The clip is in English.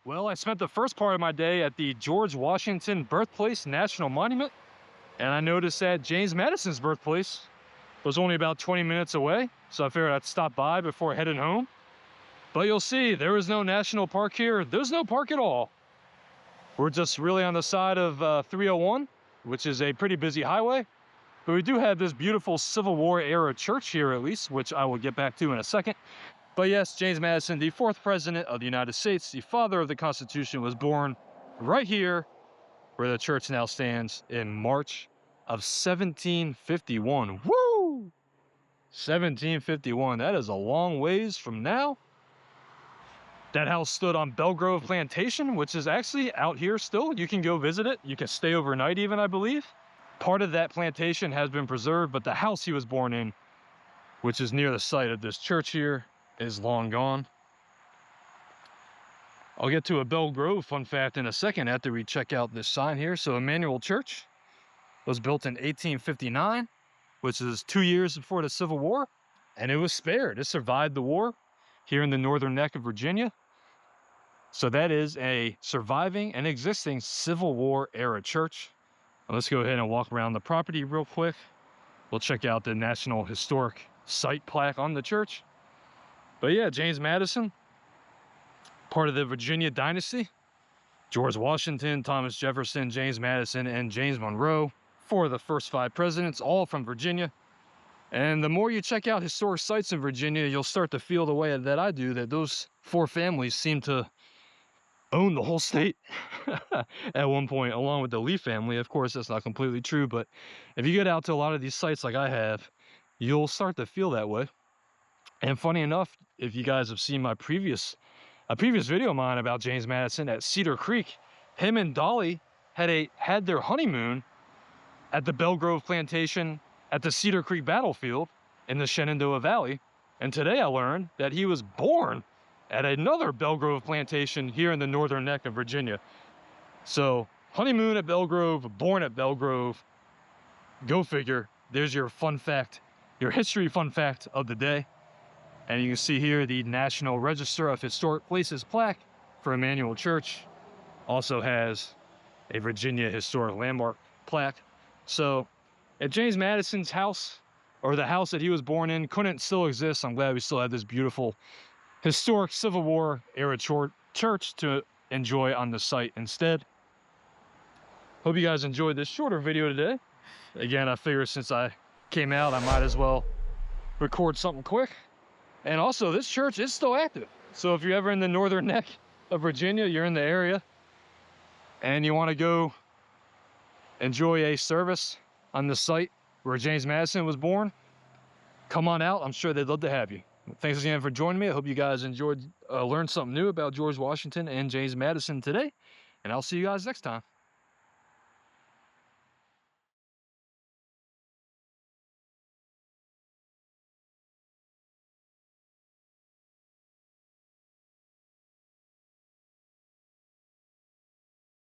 Well, I spent the first part of my day at the George Washington Birthplace National Monument, and I noticed that James Madison's birthplace was only about 20 minutes away, so I figured I'd stop by before heading home. But you'll see, there is no national park here. There's no park at all. We're just really on the side of 301, which is a pretty busy highway. But we do have this beautiful Civil War era church here at least, which I will get back to in a second. But yes, James Madison, the 4th president of the United States, the father of the Constitution, was born right here where the church now stands in March of 1751. Woo! 1751, that is a long ways from now. That house stood on Belgrove Plantation, which is actually out here still. You can go visit it. You can stay overnight even, I believe. Part of that plantation has been preserved, but the house he was born in, which is near the site of this church here, is long gone. I'll get to a Belgrove fun fact in a second after we check out this sign here. So Emmanuel Church was built in 1859, which is 2 years before the Civil War, and it was spared. It survived the war here in the northern neck of Virginia. So that is a surviving and existing Civil War era church. Now let's go ahead and walk around the property real quick. We'll check out the National Historic Site plaque on the church. But yeah, James Madison, part of the Virginia dynasty. George Washington, Thomas Jefferson, James Madison, and James Monroe, 4 of the first 5 presidents, all from Virginia. And the more you check out historic sites in Virginia, you'll start to feel the way that I do, that those 4 families seem to own the whole state at one point, along with the Lee family. Of course, that's not completely true, but if you get out to a lot of these sites like I have, you'll start to feel that way. And funny enough, if you guys have seen my previous video of mine about James Madison at Cedar Creek, him and Dolly had their honeymoon at the Belgrove Plantation at the Cedar Creek battlefield in the Shenandoah Valley. And today I learned that he was born at another Belgrove Plantation here in the northern neck of Virginia. So honeymoon at Belgrove, born at Belgrove. Go figure. There's your fun fact, your history fun fact of the day. And you can see here the National Register of Historic Places plaque for Emmanuel Church also has a Virginia Historic Landmark plaque. So if James Madison's house, or the house that he was born in, couldn't still exist, I'm glad we still have this beautiful historic Civil War era church to enjoy on the site instead. Hope you guys enjoyed this shorter video today. Again, I figured since I came out, I might as well record something quick. And also, this church is still active. So if you're ever in the northern neck of Virginia, you're in the area, and you want to go enjoy a service on the site where James Madison was born, come on out. I'm sure they'd love to have you. Thanks again for joining me. I hope you guys enjoyed, learned something new about George Washington and James Madison today. And I'll see you guys next time.